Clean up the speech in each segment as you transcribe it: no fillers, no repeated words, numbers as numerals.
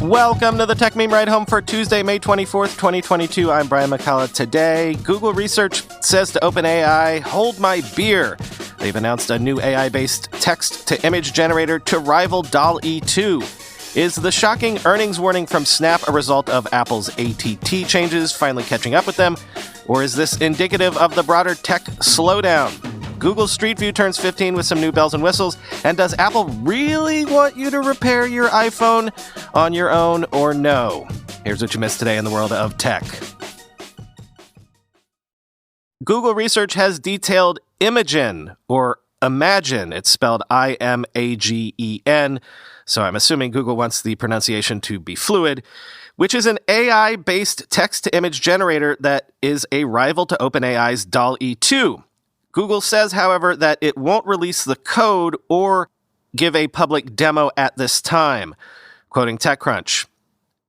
Welcome to the Techmeme Ride Home for Tuesday, May 24th, 2022. I'm Brian McCullough. Today, Google research says to OpenAI, hold my beer. They've announced a new AI-based text-to-image generator to rival DALL-E 2. Is the shocking earnings warning from Snap a result of Apple's ATT changes finally catching up with them? Or is this indicative of the broader tech slowdown? Google Street View turns 15 with some new bells and whistles. And does Apple really want you to repair your iPhone on your own or no? Here's what you missed today in the world of tech. Google research has detailed Imagen, or Imagine. It's spelled I-M-A-G-E-N. So I'm assuming Google wants the pronunciation to be fluid, which is an AI-based text-to-image generator that is a rival to OpenAI's DALL-E 2. Google says, however, that it won't release the code or give a public demo at this time. Quoting TechCrunch,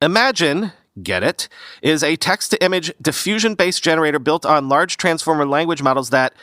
Imagine, get it, is a text-to-image diffusion-based generator built on large transformer language models that...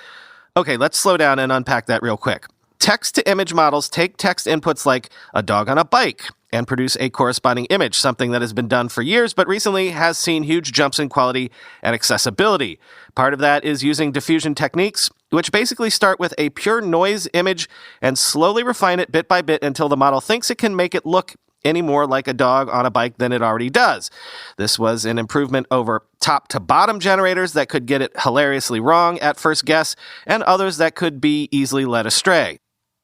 Okay, let's slow down and unpack that real quick. Text-to-image models take text inputs like a dog on a bike and produce a corresponding image, something that has been done for years, but recently has seen huge jumps in quality and accessibility. Part of that is using diffusion techniques, which basically start with a pure noise image and slowly refine it bit by bit until the model thinks it can make it look any more like a dog on a bike than it already does. This was an improvement over top-to-bottom generators that could get it hilariously wrong at first guess, and others that could be easily led astray.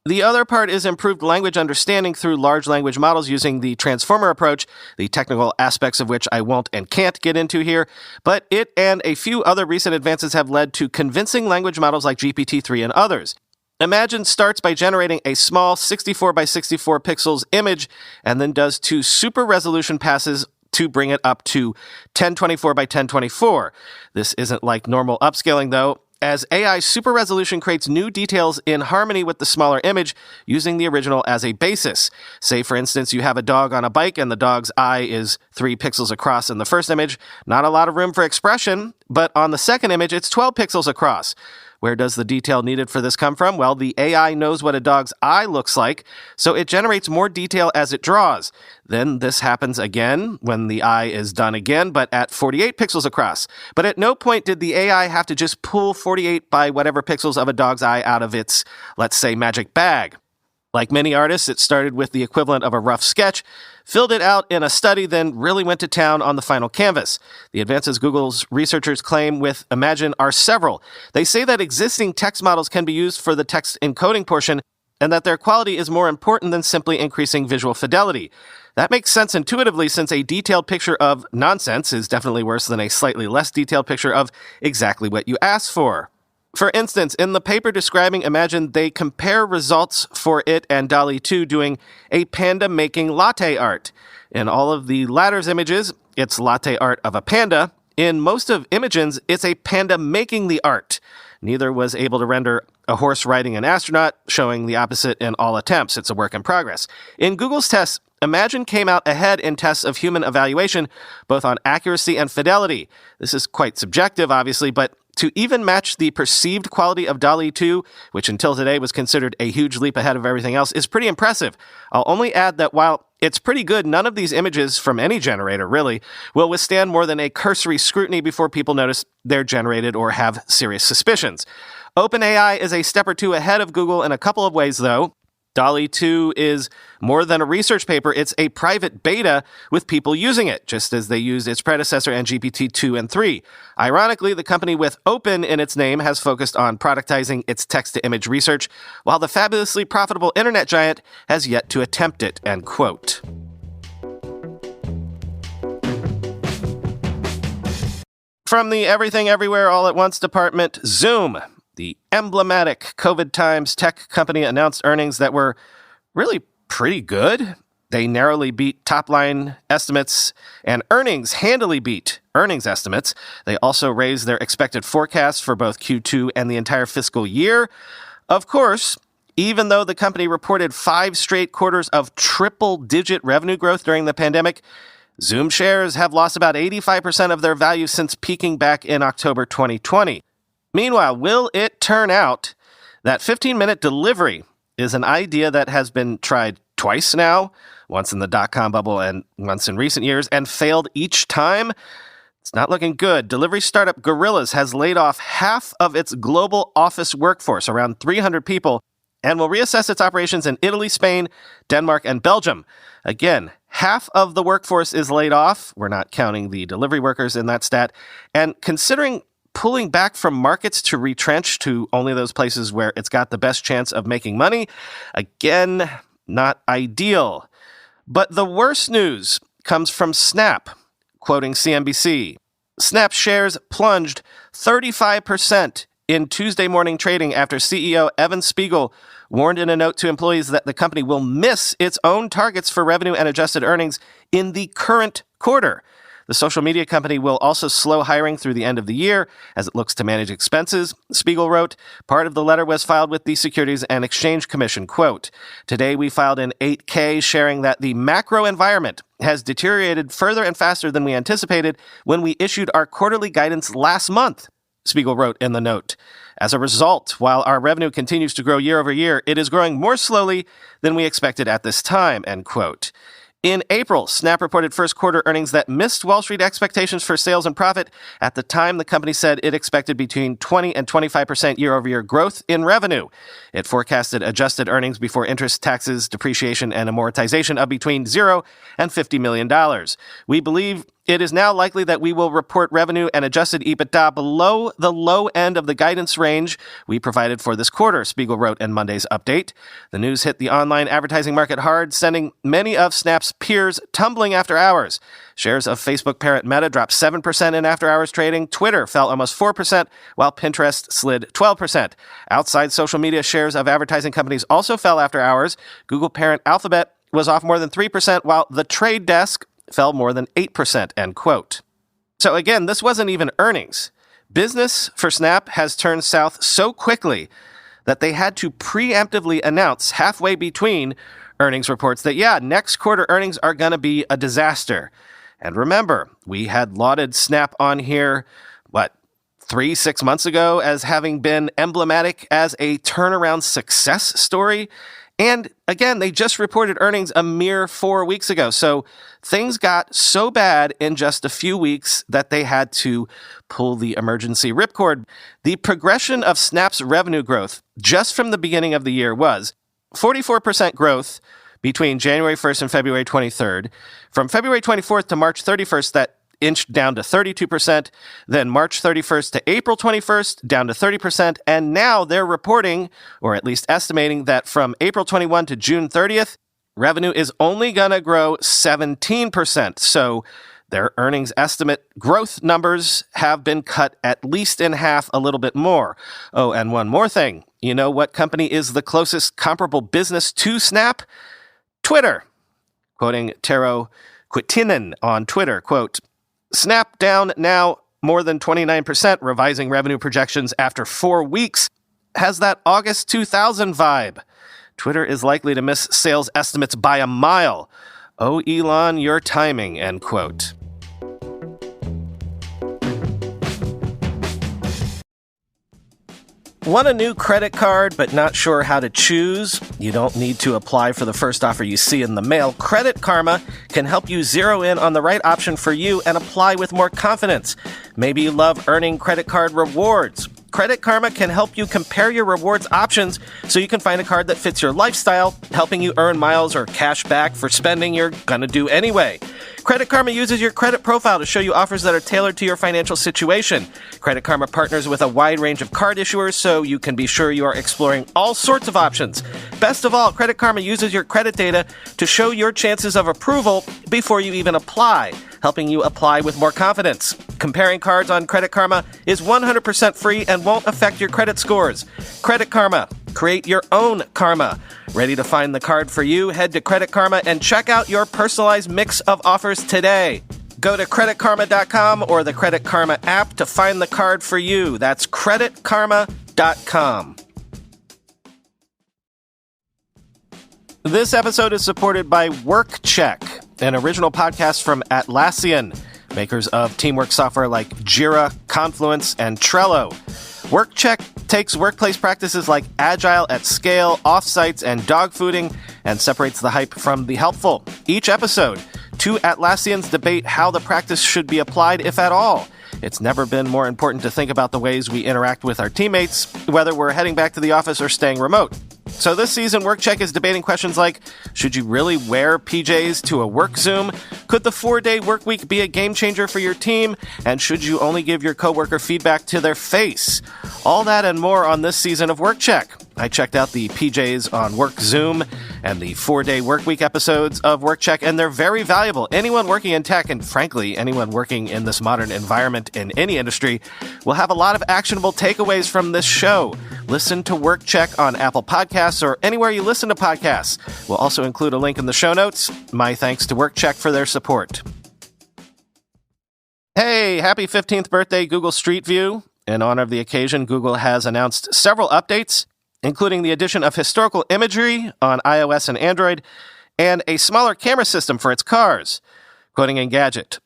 The other part is improved language understanding through large language models using the transformer approach, the technical aspects of which I won't and can't get into here, but it and a few other recent advances have led to convincing language models like GPT-3 and others. Imagine starts by generating a small 64 by 64 pixels image and then does two super resolution passes to bring it up to 1024 by 1024. This isn't like normal upscaling, though, as AI super resolution creates new details in harmony with the smaller image using the original as a basis. Say, for instance, you have a dog on a bike and the dog's eye is 3 pixels across in the first image. Not a lot of room for expression, but on the second image, it's 12 pixels across. Where does the detail needed for this come from? Well, the AI knows what a dog's eye looks like, so it generates more detail as it draws. Then this happens again when the eye is done again, but at 48 pixels across. But at no point did the AI have to just pull 48 by whatever pixels of a dog's eye out of its, let's say, magic bag. Like many artists, it started with the equivalent of a rough sketch, filled it out in a study, then really went to town on the final canvas. The advances Google's researchers claim with Imagine are several. They say that existing text models can be used for the text encoding portion, and that their quality is more important than simply increasing visual fidelity. That makes sense intuitively, since a detailed picture of nonsense is definitely worse than a slightly less detailed picture of exactly what you asked for. For instance, in the paper describing Imagine, they compare results for it and DALL-E 2 doing a panda making latte art. In all of the latter's images, it's latte art of a panda. In most of Imagen's, it's a panda making the art. Neither was able to render a horse riding an astronaut, showing the opposite in all attempts. It's a work in progress. In Google's tests, Imagine came out ahead in tests of human evaluation, both on accuracy and fidelity. This is quite subjective, obviously, but to even match the perceived quality of DALL-E 2, which until today was considered a huge leap ahead of everything else, is pretty impressive. I'll only add that while it's pretty good, none of these images from any generator, really, will withstand more than a cursory scrutiny before people notice they're generated or have serious suspicions. OpenAI is a step or two ahead of Google in a couple of ways, though. DALL-E 2 is more than a research paper, it's a private beta with people using it, just as they used its predecessor and GPT-2 and 3. Ironically, the company with Open in its name has focused on productizing its text-to-image research, while the fabulously profitable internet giant has yet to attempt it, end quote. From the Everything Everywhere All at Once department, Zoom. The emblematic COVID times tech company announced earnings that were really pretty good. They narrowly beat top-line estimates, and earnings handily beat earnings estimates. They also raised their expected forecasts for both Q2 and the entire fiscal year. Of course, even though the company reported 5 straight quarters of triple-digit revenue growth during the pandemic, Zoom shares have lost about 85% of their value since peaking back in October 2020. Meanwhile, will it turn out that 15-minute delivery is an idea that has been tried twice now? once in the dot-com bubble and once in recent years, and failed each time. It's not looking good. Delivery startup Gorillas has laid off half of its global office workforce, around 300 people, and will reassess its operations in Italy, Spain, Denmark, and Belgium. Again, half of the workforce is laid off. We're not counting the delivery workers in that stat. And considering pulling back from markets to retrench to only those places where it's got the best chance of making money, again, not ideal. But the worst news comes from Snap. Quoting CNBC, Snap shares plunged 35% in Tuesday morning trading after CEO Evan Spiegel warned in a note to employees that the company will miss its own targets for revenue and adjusted earnings in the current quarter. The social media company will also slow hiring through the end of the year as it looks to manage expenses. Spiegel wrote, part of the letter was filed with the Securities and Exchange Commission. Quote, today we filed an 8K sharing that the macro environment has deteriorated further and faster than we anticipated when we issued our quarterly guidance last month, Spiegel wrote in the note. As a result, while our revenue continues to grow year over year, it is growing more slowly than we expected at this time, end quote. In April, Snap reported first quarter earnings that missed Wall Street expectations for sales and profit. At the time, the company said it expected between 20 and 25% year-over-year growth in revenue. It forecasted adjusted earnings before interest, taxes, depreciation, and amortization of between $0 and $50 million. We believe it is now likely that we will report revenue and adjusted EBITDA below the low end of the guidance range we provided for this quarter, Spiegel wrote in Monday's update. The news hit the online advertising market hard, sending many of Snap's peers tumbling after hours. Shares of Facebook parent Meta dropped 7% in after-hours trading. Twitter fell almost 4%, while Pinterest slid 12%. Outside social media, shares of advertising companies also fell after hours. Google parent Alphabet was off more than 3%, while The Trade Desk fell more than 8%, end quote. So again, this wasn't even earnings. Business for Snap has turned south so quickly that they had to preemptively announce halfway between earnings reports that, next quarter earnings are going to be a disaster. And remember, we had lauded Snap on here, 3-6 months ago as having been emblematic as a turnaround success story. And again, they just reported earnings a mere 4 weeks ago. So things got so bad in just a few weeks that they had to pull the emergency ripcord. The progression of Snap's revenue growth just from the beginning of the year was 44% growth between January 1st and February 23rd. From February 24th to March 31st, that inched down to 32%, then March 31st to April 21st, down to 30%, and now they're reporting, or at least estimating, that from April 21 to June 30th, revenue is only going to grow 17%. So their earnings estimate growth numbers have been cut at least in half, a little bit more. Oh, and one more thing. You know what company is the closest comparable business to Snap? Twitter. Quoting Tero Kuittinen on Twitter, quote, Snap down now more than 29%, revising revenue projections after 4 weeks. Has that August 2000 vibe. Twitter is likely to miss sales estimates by a mile. Oh, Elon, your timing, end quote. Want a new credit card but not sure how to choose? You don't need to apply for the first offer you see in the mail. Credit Karma can help you zero in on the right option for you and apply with more confidence. Maybe you love earning credit card rewards. Credit Karma can help you compare your rewards options so you can find a card that fits your lifestyle, helping you earn miles or cash back for spending you're gonna do anyway. Credit Karma uses your credit profile to show you offers that are tailored to your financial situation. Credit Karma partners with a wide range of card issuers so you can be sure you are exploring all sorts of options. Best of all, Credit Karma uses your credit data to show your chances of approval before you even apply, helping you apply with more confidence. Comparing cards on Credit Karma is 100% free and won't affect your credit scores. Credit Karma. Create your own karma. Ready to find the card for you? Head to Credit Karma and check out your personalized mix of offers today. Go to creditkarma.com or the Credit Karma app to find the card for you. That's creditkarma.com. This episode is supported by WorkCheck, an original podcast from Atlassian, makers of teamwork software like Jira, Confluence, and Trello. WorkCheck takes workplace practices like agile at scale, offsites, and dogfooding and separates the hype from the helpful. Each episode, two Atlassians debate how the practice should be applied, if at all. It's never been more important to think about the ways we interact with our teammates, whether we're heading back to the office or staying remote. So this season, WorkCheck is debating questions like, should you really wear PJs to a work Zoom? Could the 4-day work week be a game changer for your team? And should you only give your coworker feedback to their face? All that and more on this season of WorkCheck. I checked out the PJs on Work Zoom and the 4-day work week episodes of WorkCheck, and they're very valuable. Anyone working in tech, and frankly, anyone working in this modern environment in any industry, will have a lot of actionable takeaways from this show. Listen to WorkCheck on Apple Podcasts or anywhere you listen to podcasts. We'll also include a link in the show notes. My thanks to WorkCheck for their support. Hey, happy 15th birthday, Google Street View. In honor of the occasion, Google has announced several updates, including the addition of historical imagery on iOS and Android, and a smaller camera system for its cars. Quoting Engadget,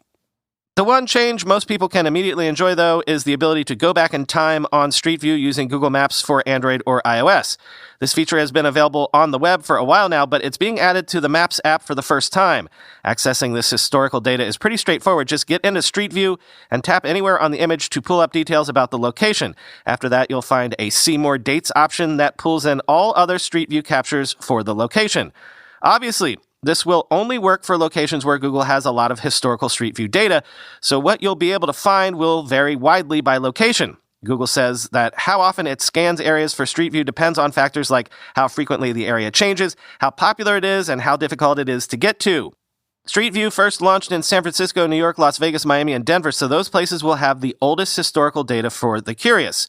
the one change most people can immediately enjoy, though, is the ability to go back in time on Street View using Google Maps for Android or iOS. This feature has been available on the web for a while now, but it's being added to the Maps app for the first time. Accessing this historical data is pretty straightforward. Just get into Street View and tap anywhere on the image to pull up details about the location. After that, you'll find a See More Dates option that pulls in all other Street View captures for the location. Obviously, this will only work for locations where Google has a lot of historical Street View data, so what you'll be able to find will vary widely by location. Google says that how often it scans areas for Street View depends on factors like how frequently the area changes, how popular it is, and how difficult it is to get to. Street View first launched in San Francisco, New York, Las Vegas, Miami, and Denver, so those places will have the oldest historical data for the curious.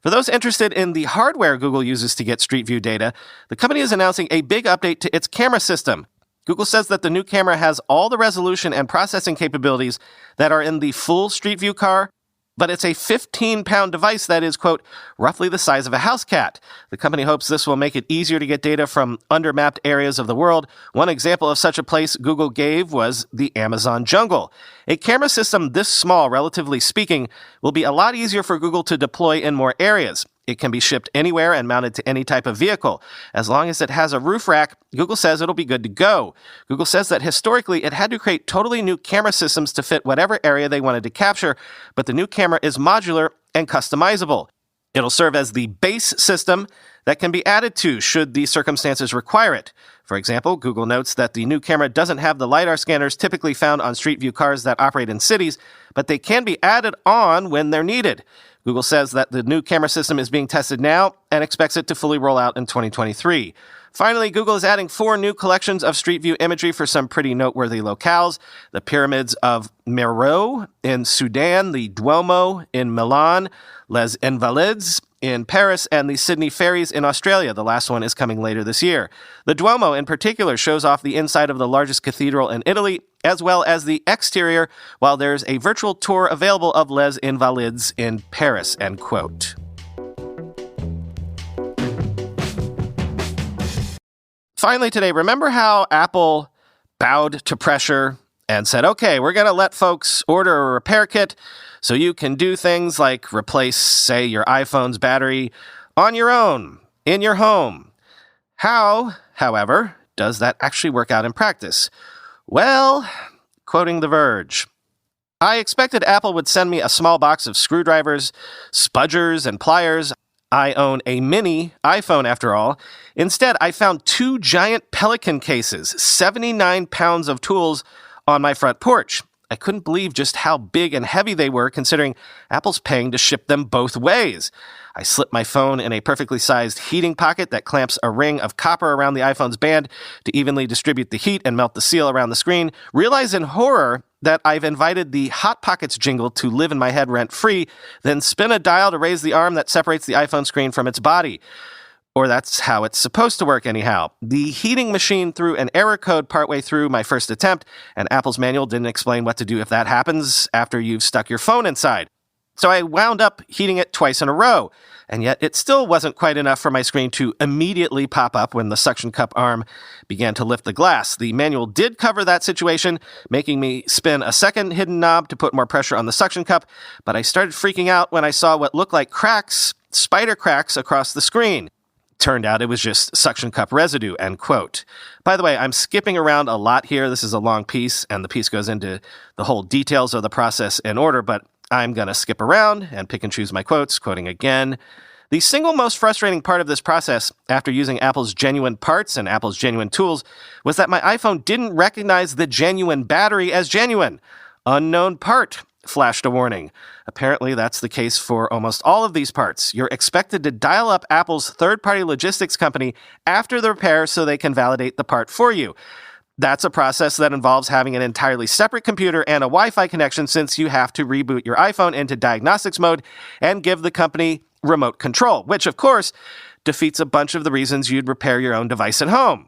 For those interested in the hardware Google uses to get Street View data, the company is announcing a big update to its camera system. Google says that the new camera has all the resolution and processing capabilities that are in the full Street View car, but it's a 15-pound device that is, quote, roughly the size of a house cat. The company hopes this will make it easier to get data from undermapped areas of the world. One example of such a place Google gave was the Amazon jungle. A camera system this small, relatively speaking, will be a lot easier for Google to deploy in more areas. It can be shipped anywhere and mounted to any type of vehicle. As long as it has a roof rack, Google says it'll be good to go. Google says that historically it had to create totally new camera systems to fit whatever area they wanted to capture, but the new camera is modular and customizable. It'll serve as the base system that can be added to should the circumstances require it. For example, Google notes that the new camera doesn't have the LiDAR scanners typically found on Street View cars that operate in cities, but they can be added on when they're needed. Google says that the new camera system is being tested now and expects it to fully roll out in 2023. Finally, Google is adding 4 new collections of Street View imagery for some pretty noteworthy locales: the pyramids of Meroe in Sudan, the Duomo in Milan, Les Invalides in Paris, and the Sydney Ferries in Australia. The last one is coming later this year. The Duomo in particular shows off the inside of the largest cathedral in Italy, as well as the exterior, while there's a virtual tour available of Les Invalides in Paris, end quote. Finally today, remember how Apple bowed to pressure and said, okay, we're going to let folks order a repair kit so you can do things like replace, say, your iPhone's battery on your own, in your home. How, however, does that actually work out in practice? Well, quoting The Verge, I expected Apple would send me a small box of screwdrivers, spudgers, and pliers. I own a mini iPhone after all. Instead, I found 2 giant Pelican cases, 79 pounds of tools on my front porch. I couldn't believe just how big and heavy they were, considering Apple's paying to ship them both ways. I slipped my phone in a perfectly sized heating pocket that clamps a ring of copper around the iPhone's band to evenly distribute the heat and melt the seal around the screen. Realize in horror that I've invited the Hot Pockets jingle to live in my head rent-free, then spin a dial to raise the arm that separates the iPhone screen from its body. Or that's how it's supposed to work anyhow. The heating machine threw an error code partway through my first attempt, and Apple's manual didn't explain what to do if that happens after you've stuck your phone inside. So I wound up heating it twice in a row, and yet it still wasn't quite enough for my screen to immediately pop up when the suction cup arm began to lift the glass. The manual did cover that situation, making me spin a second hidden knob to put more pressure on the suction cup, but I started freaking out when I saw what looked like cracks spider cracks across the screen. Turned out it was just suction cup residue, end quote. By the way, I'm skipping around a lot here. This is a long piece, and the piece goes into the whole details of the process in order, but I'm going to skip around and pick and choose my quotes, quoting again. The single most frustrating part of this process, after using Apple's genuine parts and Apple's genuine tools, was that my iPhone didn't recognize the genuine battery as genuine. Unknown part, flashed a warning. Apparently, that's the case for almost all of these parts. You're expected to dial up Apple's third-party logistics company after the repair so they can validate the part for you. That's a process that involves having an entirely separate computer and a Wi-Fi connection, since you have to reboot your iPhone into diagnostics mode and give the company remote control, which, of course, defeats a bunch of the reasons you'd repair your own device at home.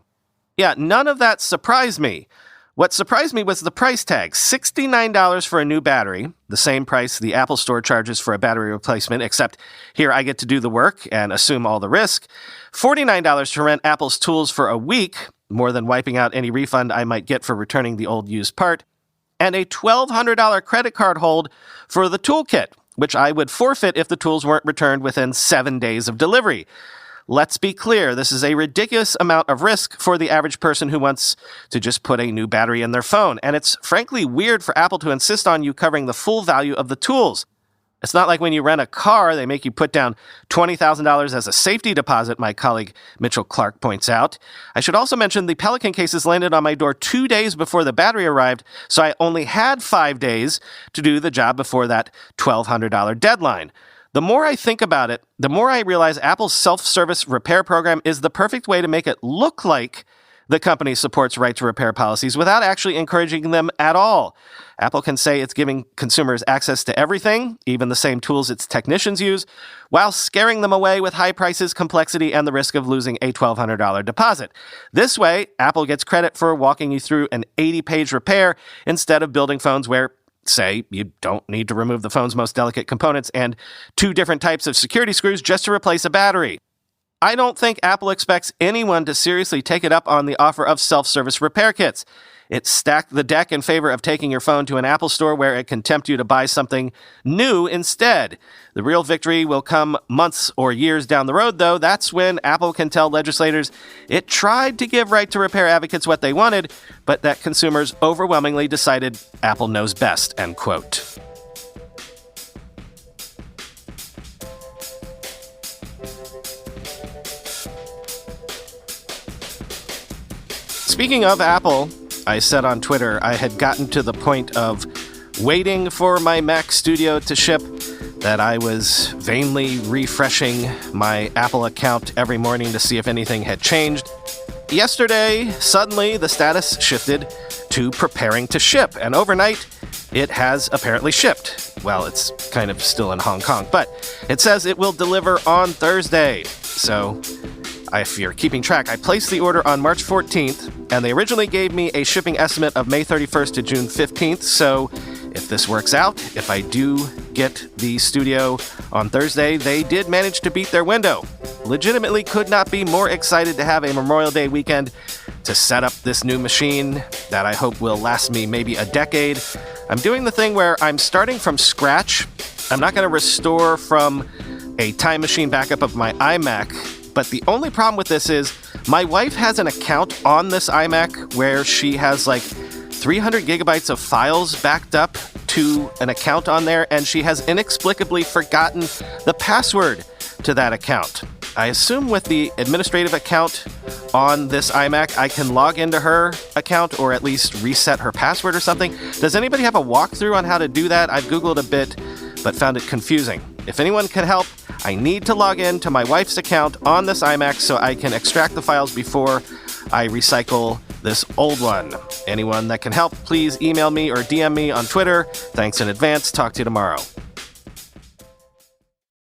Yeah, none of that surprised me. What surprised me was the price tag, $69 for a new battery, the same price the Apple Store charges for a battery replacement, except here I get to do the work and assume all the risk, $49 to rent Apple's tools for a week, more than wiping out any refund I might get for returning the old used part, and a $1,200 credit card hold for the toolkit, which I would forfeit if the tools weren't returned within 7 days of delivery. Let's be clear, this is a ridiculous amount of risk for the average person who wants to just put a new battery in their phone, and it's frankly weird for Apple to insist on you covering the full value of the tools. It's not like when you rent a car, they make you put down $20,000 as a safety deposit, my colleague Mitchell Clark points out. I should also mention the Pelican cases landed on my door 2 days before the battery arrived, so I only had 5 days to do the job before that $1,200 deadline. The more I think about it, the more I realize Apple's self-service repair program is the perfect way to make it look like the company supports right-to-repair policies without actually encouraging them at all. Apple can say it's giving consumers access to everything, even the same tools its technicians use, while scaring them away with high prices, complexity, and the risk of losing a $1,200 deposit. This way, Apple gets credit for walking you through an 80-page repair instead of building phones where, say, you don't need to remove the phone's most delicate components and 2 different types of security screws just to replace a battery. I don't think Apple expects anyone to seriously take it up on the offer of self-service repair kits. It stacked the deck in favor of taking your phone to an Apple store where it can tempt you to buy something new instead. The real victory will come months or years down the road, though. That's when Apple can tell legislators it tried to give right-to-repair advocates what they wanted, but that consumers overwhelmingly decided Apple knows best, end quote. Speaking of Apple, I said on Twitter I had gotten to the point of waiting for my Mac Studio to ship, that I was vainly refreshing my Apple account every morning to see if anything had changed. Yesterday, suddenly the status shifted to preparing to ship, and overnight it has apparently shipped. Well, it's kind of still in Hong Kong, but it says it will deliver on Thursday. So, if you're keeping track, I placed the order on March 14th, and they originally gave me a shipping estimate of May 31st to June 15th, so if this works out, if I do get the Studio on Thursday, they did manage to beat their window. Legitimately could not be more excited to have a Memorial Day weekend to set up this new machine that I hope will last me maybe a decade. I'm doing the thing where I'm starting from scratch. I'm not going to restore from a time machine backup of my iMac, but the only problem with this is my wife has an account on this iMac where she has like 300 gigabytes of files backed up to an account on there, and she has inexplicably forgotten the password to that account. I assume with the administrative account on this iMac, I can log into her account or at least reset her password or something. Does anybody have a walkthrough on how to do that? I've Googled a bit, but found it confusing. If anyone can help, I need to log in to my wife's account on this iMac so I can extract the files before I recycle this old one. Anyone that can help, please email me or DM me on Twitter. Thanks in advance. Talk to you tomorrow.